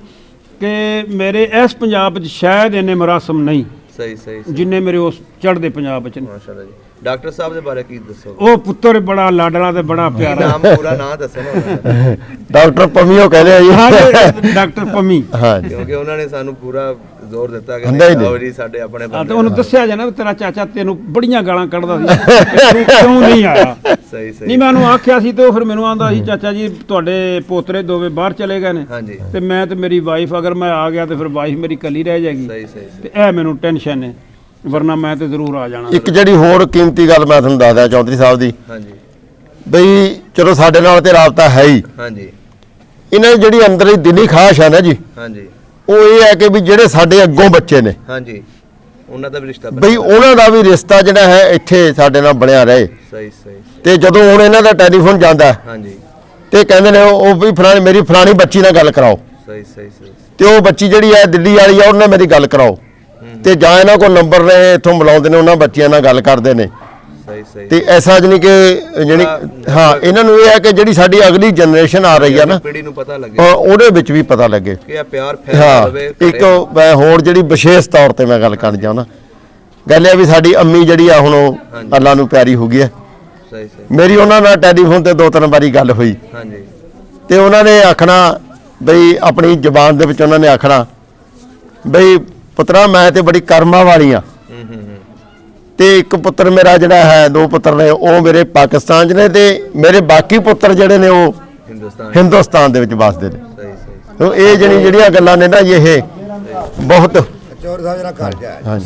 ਕਿ ਮੇਰੇ ਇਸ ਪੰਜਾਬ 'ਚ ਸ਼ਾਇਦ ਇੰਨੇ ਮਰਾਸਮ ਨਹੀਂ ਸਹੀ ਸਹੀ ਜਿੰਨੇ ਮੇਰੇ ਉਸ ਚੜ੍ਹਦੇ ਪੰਜਾਬ 'ਚ ਨੇ। ਮਾਸ਼ਾਅੱਲਾ ਜੀ। ਡਾਕਟਰ ਸਾਹਿਬ ਦੇ ਬਾਰੇ ਕੀ ਦੱਸੋ? ਉਹ ਪੁੱਤਰ ਬੜਾ ਲਾਡਲਾ ਤੇ ਬੜਾ ਪਿਆਰਾ। ਨਾਮ ਪੂਰਾ ਨਾਂ ਦੱਸੋ ਨਾ। ਡਾਕਟਰ ਪੰਮੀਓ ਕਹਿੰਦੇ ਆ ਜੀ। ਹਾਂ ਡਾਕਟਰ ਪੰਮੀ। ਹਾਂ ਕਿਉਂਕਿ ਉਹਨਾਂ ਨੇ ਸਾਨੂੰ ਪੂਰਾ ਜ਼ੋਰ ਦਿੱਤਾ ਕਿ ਆਓ ਜੀ ਸਾਡੇ ਆਪਣੇ ਬੰਦੇ। ਤੇ ਉਹਨੂੰ ਦੱਸਿਆ ਜਾਣਾ ਵੀ ਤੇਰਾ ਚਾਚਾ ਤੈਨੂੰ ਬੜੀਆਂ ਗਾਲਾਂ ਕੱਢਦਾ ਸੀ, ਤੂੰ ਕਿਉਂ ਨਹੀਂ ਆਇਆ। ਸਹੀ ਸਹੀ। ਨਹੀਂ ਮੈਂ ਉਹਨੂੰ ਆਖਿਆ ਸੀ ਤੇ ਉਹ ਫਿਰ ਮੈਨੂੰ ਆਂਦਾ ਸੀ ਚਾਚਾ ਜੀ ਤੁਹਾਡੇ ਪੋਤਰੇ ਦੋਵੇਂ ਬਾਹਰ ਚਲੇ ਗਏ ਨੇ ਤੇ ਮੈਂ ਤੇ ਮੇਰੀ ਵਾਈਫ ਅਗਰ ਮੈਂ ਆ ਗਿਆ ਤੇ ਫਿਰ ਵਾਈਫ ਮੇਰੀ ਇਕੱਲੀ ਰਹਿ ਜਾਏਗੀ। ਸਹੀ ਸਹੀ। ਤੇ ਇਹ ਮੈਨੂੰ ਟੈਨਸ਼ਨ ਹੈ, ਵਰਨਾ ਮੈਂ ਤੇ ਜ਼ਰੂਰ ਆ ਜਾਣਾ। ਇੱਕ ਜਿਹੜੀ ਹੋਰ ਕੀਮਤੀ ਗੱਲ ਮੈਂ ਤੁਹਾਨੂੰ ਦੱਸਦਾ ਚੌਧਰੀ ਸਾਹਿਬ ਦੀ, ਬਈ ਚਲੋ ਸਾਡੇ ਨਾਲ ਤੇ ਰਾਬਤਾ ਹੈ ਹੀ। ਇਹਨਾਂ ਦੀ ਜਿਹੜੀ ਅੰਦਰ ਹੀ ਦਿਲੀ ਖਾਸ਼ ਹੈ ਨਾ ਜੀ, ਉਹ ਇਹ ਹੈ ਕਿ ਵੀ ਜਿਹੜੇ ਸਾਡੇ ਅੱਗੋਂ ਬੱਚੇ ਨੇ ਉਹਨਾਂ ਦਾ ਵੀ ਰਿਸ਼ਤਾ, ਬਈ ਉਹਨਾਂ ਦਾ ਵੀ ਰਿਸ਼ਤਾ ਜਿਹੜਾ ਹੈ ਇੱਥੇ ਸਾਡੇ ਨਾਲ ਬਣਿਆ ਰਹੇ। ਸਹੀ ਸਹੀ। ਤੇ ਜਦੋਂ ਹੁਣ ਇਹਨਾਂ ਦਾ ਟੈਲੀਫੋਨ ਜਾਂਦਾ ਤੇ ਕਹਿੰਦੇ ਨੇ ਉਹ ਵੀ ਮੇਰੀ ਫਲਾਣੀ ਬੱਚੀ ਨਾਲ ਗੱਲ ਕਰਾਓ। ਸਹੀ ਸਹੀ ਸਹੀ। ਤੇ ਉਹ ਬੱਚੀ ਜਿਹੜੀ ਹੈ ਦਿੱਲੀ ਵਾਲੀ ਆ, ਉਹਨਾਂ ਮੇਰੀ ਗੱਲ ਕਰਾਓ। ਤੇ ਜਾਂ ਇਹਨਾਂ ਕੋਲ ਨੰਬਰ ਨੇ ਇੱਥੋਂ ਬੁਲਾਉਂਦੇ ਨੇ, ਉਹਨਾਂ ਬੱਚਿਆਂ ਨਾਲ ਗੱਲ ਕਰਦੇ ਨੇ। ਸਹੀ ਸਹੀ। ਤੇ ਐਸਾ ਜਾਨੀ ਕਿ ਜਿਹੜੀ ਹਾਂ ਇਹਨਾਂ ਨੂੰ ਇਹ ਹੈ ਕਿ ਜਿਹੜੀ ਸਾਡੀ ਅਗਲੀ ਜਨਰੇਸ਼ਨ ਆ ਰਹੀ ਆ ਨਾ, ਪੀੜ੍ਹੀ ਨੂੰ ਪਤਾ ਲੱਗੇ, ਉਹਦੇ ਵਿੱਚ ਵੀ ਪਤਾ ਲੱਗੇ ਕਿ ਇਹ ਪਿਆਰ ਫੈਲਦਾ ਹੋਵੇ। ਇੱਕ ਹੋਰ ਜਿਹੜੀ ਵਿਸ਼ੇਸ਼ ਤੌਰ ਤੇ ਮੈਂ ਗੱਲ ਕਰਨ ਚਾਹੁੰਦਾ, ਗੱਲ ਇਹ ਵੀ ਸਾਡੀ ਅੰਮੀ ਜਿਹੜੀ ਆ ਹੁਣ ਉਹ ਅੱਲਾ ਨੂੰ ਪਿਆਰੀ ਹੋ ਗਈ ਹੈ। ਸਹੀ ਸਹੀ। ਮੇਰੀ ਉਹਨਾਂ ਨਾਲ ਟੈਲੀਫੋਨ ਤੇ 2-3 ਵਾਰੀ ਗੱਲ ਹੋਈ ਤੇ ਉਹਨਾਂ ਨੇ ਆਖਣਾ ਬਈ ਆਪਣੀ ਜ਼ੁਬਾਨ ਦੇ ਵਿੱਚ ਉਹਨਾਂ ਨੇ ਆਖਣਾ ਬਈ ਪੁੱਤਰਾ ਮੈਂ ਤੇ ਬੜੀ ਕਰਮਾਂ ਵਾਲੀ ਆ। ਤੇ ਇੱਕ ਪੁੱਤਰ ਮੇਰਾ ਜਿਹੜਾ ਹੈ, 2 ਪੁੱਤਰ ਨੇ ਉਹ ਮੇਰੇ ਪਾਕਿਸਤਾਨ 'ਚ ਨੇ ਤੇ ਮੇਰੇ ਬਾਕੀ ਪੁੱਤਰ ਜਿਹੜੇ ਨੇ ਉਹ ਹਿੰਦੁਸਤਾਨ ਦੇ ਵਿੱਚ ਵੱਸਦੇ ਨੇ। ਸਹੀ ਸਹੀ। ਇਹ ਜਿਹੜੀਆਂ ਗੱਲਾਂ ਨੇ ਨਾ ਇਹ ਬਹੁਤ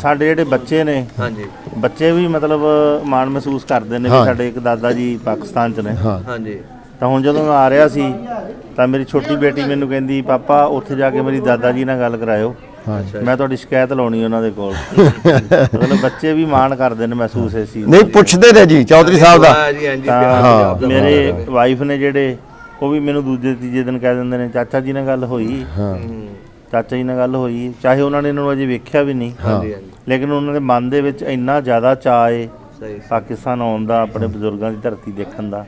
ਸਾਡੇ ਜਿਹੜੇ ਬੱਚੇ ਨੇ ਬੱਚੇ ਵੀ ਮਤਲਬ ਮਾਣ ਮਹਿਸੂਸ ਕਰਦੇ ਨੇ ਵੀ ਸਾਡੇ ਇੱਕ ਦਾਦਾ ਜੀ ਪਾਕਿਸਤਾਨ 'ਚ ਨੇ। ਤਾਂ ਹੁਣ ਜਦੋਂ ਮੈਂ ਆ ਰਿਹਾ ਸੀ ਤਾਂ ਮੇਰੀ ਛੋਟੀ ਬੇਟੀ ਮੈਨੂੰ ਕਹਿੰਦੀ ਪਾਪਾ ਉੱਥੇ ਜਾ ਕੇ ਮੇਰੀ ਦਾਦਾ ਜੀ ਨਾਲ ਗੱਲ ਕਰਾਇਓ, ਮੈਂ ਤੁਹਾਡੀ ਸ਼ਿਕਾਇਤ ਲਾਉਣੀ ਉਹਨਾਂ ਦੇ ਕੋਲ। ਮਤਲਬ ਬੱਚੇ ਵੀ ਮਾਣ ਕਰਦੇ ਨੇ ਮਹਿਸੂਸ ਇਸ ਚੀਜ਼ ਨਹੀਂ ਪੁੱਛਦੇ ਨੇ ਜੀ ਚੌਧਰੀ ਸਾਹਿਬ ਦਾ। ਤਾਂ ਮੇਰੇ ਵਾਈਫ ਨੇ ਜਿਹੜੇ ਉਹ ਵੀ ਮੈਨੂੰ ਦੂਜੇ ਤੀਜੇ ਦਿਨ ਕਹਿ ਦਿੰਦੇ ਨੇ ਚਾਚਾ ਜੀ ਨਾਲ ਗੱਲ ਹੋਈ, ਚਾਚਾ ਜੀ ਨਾਲ ਗੱਲ ਹੋਈ, ਚਾਹੇ ਉਹਨਾਂ ਨੇ ਇਹਨਾਂ ਨੂੰ ਅਜੇ ਵੇਖਿਆ ਵੀ ਨਹੀਂ, ਲੇਕਿਨ ਉਹਨਾਂ ਦੇ ਮਨ ਦੇ ਵਿੱਚ ਇੰਨਾ ਜ਼ਿਆਦਾ ਚਾਅ ਏ ਪਾਕਿਸਤਾਨ ਆਉਣ ਦਾ, ਆਪਣੇ ਬਜ਼ੁਰਗਾਂ ਦੀ ਧਰਤੀ ਦੇਖਣ ਦਾ,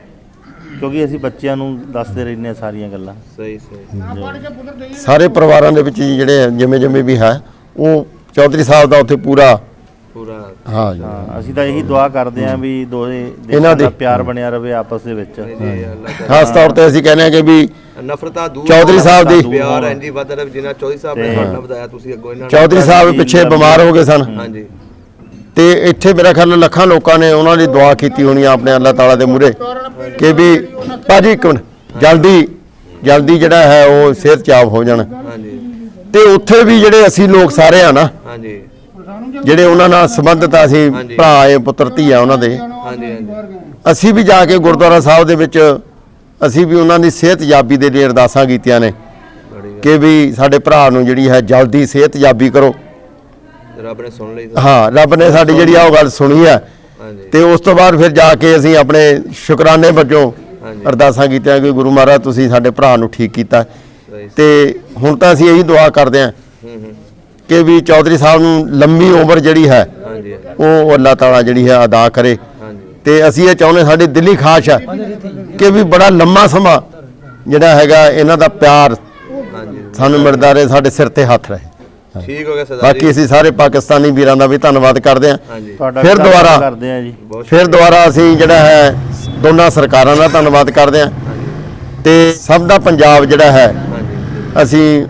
ਕਿਉਂਕਿ ਅਸੀਂ ਬੱਚਿਆਂ ਨੂੰ ਦੱਸਦੇ ਰਹਿੰਦੇ ਹਾਂ ਸਾਰੀਆਂ ਗੱਲਾਂ। ਸਹੀ ਸਹੀ। ਸਾਰੇ ਪਰਿਵਾਰਾਂ ਦੇ ਵਿੱਚ ਜਿਹੜੇ ਜਿਵੇਂ ਵੀ ਹੈ ਉਹ ਚੌਧਰੀ ਸਾਹਿਬ ਦਾ ਉੱਥੇ ਪੂਰਾ ਹਾਂ ਜੀ। ਅਸੀਂ ਤਾਂ ਇਹੀ ਦੁਆ ਕਰਦੇ ਹਾਂ ਵੀ ਦੋਵੇਂ ਦੇਸ਼ਾਂ ਦਾ ਪਿਆਰ ਬਣਿਆ ਰਵੇ ਆਪਸ ਦੇ ਵਿੱਚ। ਖਾਸ ਤੌਰ ਤੇ ਅਸੀਂ ਕਹਿੰਦੇ ਹਾਂ ਕਿ ਵੀ ਨਫ਼ਰਤਾਂ ਦੂਰ, ਚੌਧਰੀ ਸਾਹਿਬ ਦੀ ਪਿਆਰ ਇੰਜੀ ਵੱਧ ਰਿਹਾ ਜਿੰਨਾ ਚੌਧਰੀ ਸਾਹਿਬ ਨੇ ਤੁਹਾਡਾ ਵਧਾਇਆ, ਤੁਸੀਂ ਅੱਗੋਂ ਇਹਨਾਂ ਚੌਧਰੀ ਸਾਹਿਬ ਪਿੱਛੇ ਬਿਮਾਰ ਹੋ ਗਏ ਸਨ ਤੇ ਇੱਥੇ ਮੇਰਾ ਖਿਆਲ ਲੱਖਾਂ ਲੋਕਾਂ ਨੇ ਉਹਨਾਂ ਦੀ ਦੁਆ ਕੀਤੀ ਹੋਣੀ ਆਪਣੇ ਅੱਲਾਹ ਤਾਲਾ ਦੇ ਮੂਹਰੇ ਕਿ ਵੀ ਭਾਜੀ ਇੱਕ ਮਿੰਟ ਜਲਦੀ ਜਿਹੜਾ ਹੈ ਉਹ ਸਿਹਤਯਾਬ ਹੋ ਜਾਣ। ਤੇ ਉੱਥੇ ਵੀ ਜਿਹੜੇ ਅਸੀਂ ਲੋਕ ਸਾਰੇ ਆ ਨਾ, ਹਾਂਜੀ ਜਿਹੜੇ ਉਹਨਾਂ ਨਾਲ ਸੰਬੰਧਿਤ ਆ, ਅਸੀਂ ਹਾਂਜੀ। ਭਰਾ ਏ ਪੁੱਤਰ ਧੀ ਆ ਉਹਨਾਂ ਦੇ, ਹਾਂਜੀ ਹਾਂਜੀ ਅਸੀਂ ਵੀ ਜਾ ਕੇ ਗੁਰਦੁਆਰਾ ਸਾਹਿਬ ਦੇ ਵਿੱਚ ਅਸੀਂ ਵੀ ਉਹਨਾਂ ਦੀ ਸਿਹਤਯਾਬੀ ਦੇ ਲਈ ਅਰਦਾਸਾਂ ਕੀਤੀਆਂ ਨੇ ਬੜੀ ਕਿ ਵੀ ਸਾਡੇ ਭਰਾ ਨੂੰ ਜਿਹੜੀ ਹੈ ਜਲਦੀ ਸਿਹਤਯਾਬੀ ਕਰੋ। ਗੱਲ। ਰੱਬ ਨੇ ਸੁਣ ਲਈ ਹਾਂ, ਰੱਬ ਨੇ ਸਾਡੀ ਜਿਹੜੀ ਆ ਉਹ ਗੱਲ ਸੁਣੀ ਆ। ਹਾਂਜੀ ਤੇ ਉਸ ਤੋਂ ਬਾਅਦ ਫਿਰ ਜਾ ਕੇ ਅਸੀਂ ਆਪਣੇ ਸ਼ੁਕਰਾਨੇ ਵਜੋਂ ਹਾਂਜੀ ਅਰਦਾਸਾਂ ਕੀਤੀਆਂ ਕਿ ਗੁਰੂ ਮਹਾਰਾਜ ਤੁਸੀਂ ਸਾਡੇ ਭਰਾ ਨੂੰ ਠੀਕ ਕੀਤਾ। ਸਹੀ ਤੇ ਹੁਣ ਤਾਂ ਅਸੀਂ ਇਹੀ ਦੁਆ ਕਰਦੇ ਹਾਂ ਹੂੰ ਕਿ ਵੀ ਚੌਧਰੀ ਸਾਹਿਬ ਨੂੰ ਲੰਮੀ ਉਮਰ ਜਿਹੜੀ ਹੈ ਹਾਂਜੀ ਉਹ ਅੱਲਾਹ ਤਾਲਾ ਜਿਹੜੀ ਹੈ ਅਦਾ ਕਰੇ। ਹਾਂਜੀ ਤੇ ਅਸੀਂ ਇਹ ਚਾਹੁੰਦੇ, ਸਾਡੀ ਦਿਲੀ ਖਾਸ਼ ਹੈ ਕਿ ਵੀ ਬੜਾ ਲੰਮਾ ਸਮਾਂ ਜਿਹੜਾ ਹੈਗਾ ਇਹਨਾਂ ਦਾ ਪਿਆਰ ਹਾਂਜੀ ਸਾਨੂੰ ਮਿਲਦਾ ਰਹੇ, ਸਾਡੇ ਸਿਰ ਤੇ ਹੱਥ ਰਹੇ। ਠੀਕ ਹੋ ਗਿਆ ਸਰਦਾਰ ਬਾਕੀ ਜੀ। ਅਸੀਂ ਸਾਰੇ ਪਾਕਿਸਤਾਨੀ ਵੀਰਾਂ ਦਾ ਵੀ ਧੰਨਵਾਦ ਕਰਦੇ ਹਾਂ। ਹਾਂਜੀ ਤੁਹਾਡਾ ਫਿਰ ਵੀ ਧੰਨਵਾਦ ਦੁਬਾਰਾ ਕਰਦੇ ਆ ਜੀ। ਬਹੁਤ ਫਿਰ ਦੁਬਾਰਾ ਅਸੀਂ ਜਿਹੜਾ ਹੈ ਦੋਨਾਂ ਸਰਕਾਰਾਂ ਦਾ ਧੰਨਵਾਦ ਕਰਦੇ ਹਾਂ ਤੇ ਸਭ ਦਾ ਪੰਜਾਬ ਜਿਹੜਾ ਹੈ ਹਾਂਜੀ ਅਸੀਂ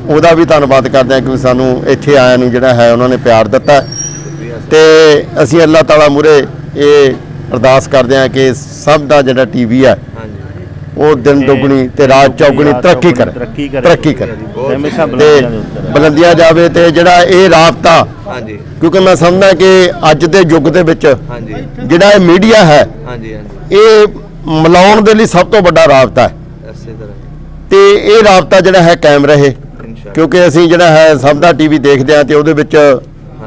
ਉਹਦਾ ਵੀ ਧੰਨਵਾਦ ਕਰਦੇ ਹਾਂ ਕਿ ਸਾਨੂੰ ਇੱਥੇ ਆਇਆਂ ਨੂੰ ਜਿਹੜਾ ਹੈ ਉਹਨਾਂ ਨੇ ਪਿਆਰ ਦਿੱਤਾ ਹੈ। ਸ਼ੁਕਰੀਆ ਸਰ। ਤੇ ਅਸੀਂ ਅੱਲਾਹ ਤਾਲਾ ਮੂਹਰੇ ਇਹ ਅਰਦਾਸ ਕਰਦੇ ਹਾਂ ਕਿ ਸਭ ਦਾ ਜਿਹੜਾ ਟੀਵੀ ਹੈ ਹਾਂਜੀ ਉਹ ਦਿਨ ਦੁੱਗਣੀ ਤੇ ਰਾਤ ਚੌਗੁਣੀ ਤਰੱਕੀ ਕਰੇ, ਤਰੱਕੀ ਕਰੇ ਤੇ ਹਮੇਸ਼ਾ ਤੇ ਬੁਲੰਦੀਆਂ ਦੇ ਉੱਤੇ ਬੁਲੰਦੀਆਂ ਜਾਵੇ। ਤੇ ਜਿਹੜਾ ਇਹ ਰਾਬਤਾ, ਹਾਂਜੀ ਕਿਉਂਕਿ ਮੈਂ ਸਮਝਦਾ ਕਿ ਅੱਜ ਦੇ ਯੁੱਗ ਦੇ ਵਿੱਚ ਹਾਂਜੀ ਜਿਹੜਾ ਇਹ ਮੀਡੀਆ ਹੈ ਹਾਂਜੀ ਹਾਂਜੀ ਇਹ ਮਿਲਾਉਣ ਦੇ ਲਈ ਸਭ ਤੋਂ ਵੱਡਾ ਰਾਬਤਾ ਹੈ ਇਸੇ ਤਰ੍ਹਾਂ ਤੇ ਇਹ ਰਾਬਤਾ ਜਿਹੜਾ ਹੈ ਕਾਇਮ ਰਹੇ। ਇਨਸ਼ਾ ਕਿਉਂਕਿ ਅਸੀਂ ਜਿਹੜਾ ਹੈ ਸਭ ਦਾ ਟੀਵੀ ਦੇਖਦੇ ਹਾਂ ਤੇ ਉਹਦੇ ਵਿੱਚ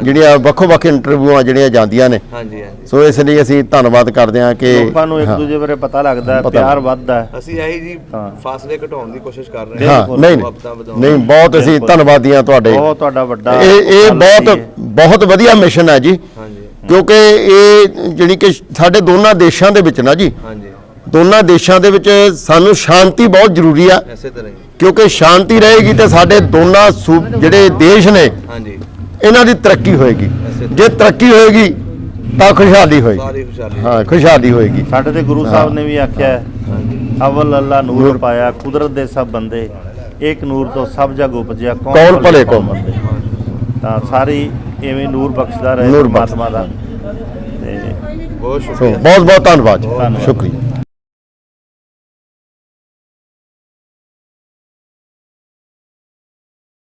ਜਿਹੜੀਆਂ ਵੱਖੋ-ਵੱਖ ਇੰਟਰਵਿਊਆਂ ਜਿਹੜੀਆਂ ਜਾਂਦੀਆਂ ਨੇ, ਹਾਂਜੀ ਹਾਂਜੀ ਸੋ ਇਸ ਲਈ ਅਸੀਂ ਧੰਨਵਾਦ ਕਰਦੇ ਹਾਂ ਕਿ ਲੋਕਾਂ ਨੂੰ ਇੱਕ ਹਾਂ, ਦੂਜੇ ਬਾਰੇ ਪਤਾ ਲੱਗਦਾ ਹੈ, ਪਤਾ ਪਿਆਰ ਲੱਗਦਾ। ਵੱਧਦਾ ਹੈ। ਅਸੀਂ ਇਹੀ ਜੀ ਹਾਂ। ਫਾਸਲੇ ਘਟਾਉਣ ਦੀ ਕੋਸ਼ਿਸ਼ ਕਰ ਰਹੇ ਹਾਂ ਬਿਲਕੁਲ, ਨਹੀਂ ਮੁਹੱਬਤਾਂ ਵਧਾਉਣ। ਨਹੀਂ ਬਹੁਤ ਅਸੀਂ ਬਿਲਕੁਲ। ਧੰਨਵਾਦੀ ਹਾਂ ਤੁਹਾਡੇ। ਬਹੁਤ ਤੁਹਾਡਾ ਵੱਡਾ ਇਹ ਗੱਲ ਬਹੁਤ ਹੈ। ਬਹੁਤ ਵਧੀਆ ਮਿਸ਼ਨ ਹੈ ਜੀ, ਹਾਂਜੀ ਕਿਉਂਕਿ ਇਹ ਜਿਹੜੀ ਕਿ ਸਾਡੇ ਦੋਨਾਂ ਦੇਸ਼ਾਂ ਦੇ ਵਿੱਚ ਨਾ ਜੀ, ਹਾਂਜੀ ਦੋਨਾਂ ਦੇਸ਼ਾਂ ਦੇ ਵਿੱਚ ਸਾਨੂੰ ਸ਼ਾਂਤੀ ਬਹੁਤ ਜ਼ਰੂਰੀ ਆ। ਇਸੇ ਤਰ੍ਹਾਂ ਹੀ ਕਿਉਂਕਿ ਸ਼ਾਂਤੀ ਰਹੇਗੀ ਤੇ ਸਾਡੇ ਦੋਨਾਂ ਜਿਹੜੇ ਦੇਸ਼ ਨੇ ਹਾਂਜੀ ਇਹਨਾਂ ਦੀ ਤਰੱਕੀ ਹੋਏਗੀ। ਜੇ ਤਰੱਕੀ ਹੋਏਗੀ ਤਾਂ ਖੁਸ਼ਹਾਲੀ ਹੋਏਗੀ। ਸਾਰੀ ਖੁਸ਼ਹਾਲੀ ਹਾਂ, ਖੁਸ਼ਹਾਲੀ ਹੋਏਗੀ। ਸਾਡੇ ਤੇ ਗੁਰੂ ਸਾਹਿਬ ਨੇ ਵੀ ਆਖਿਆ ਹੈ, ਅਵਲ ਅੱਲਾ ਨੂਰ ਪਾਇਆ ਕੁਦਰਤ ਦੇ ਸਭ ਬੰਦੇ, ਇੱਕ ਨੂਰ ਤੋਂ ਸਭ ਜਗ ਉਪਜਿਆ ਕੌਣ ਭਲੇ ਕੌਣ ਮੰਦੇ। ਤਾਂ ਸਾਰੀ ਐਵੇਂ ਨੂਰ ਬਖਸ਼ਦਾ ਰਹੇ ਨੂਰ ਪਰਮਾਤਮਾ ਦਾ। ਤੇ ਬਹੁਤ ਸੋ ਸ਼ੁਕਰੀਆ ਬਹੁਤ ਬਹੁਤ ਧੰਨਵਾਦ ਜੀ। ਧੰਨਵਾਦ। ਸ਼ੁਕਰੀਆ।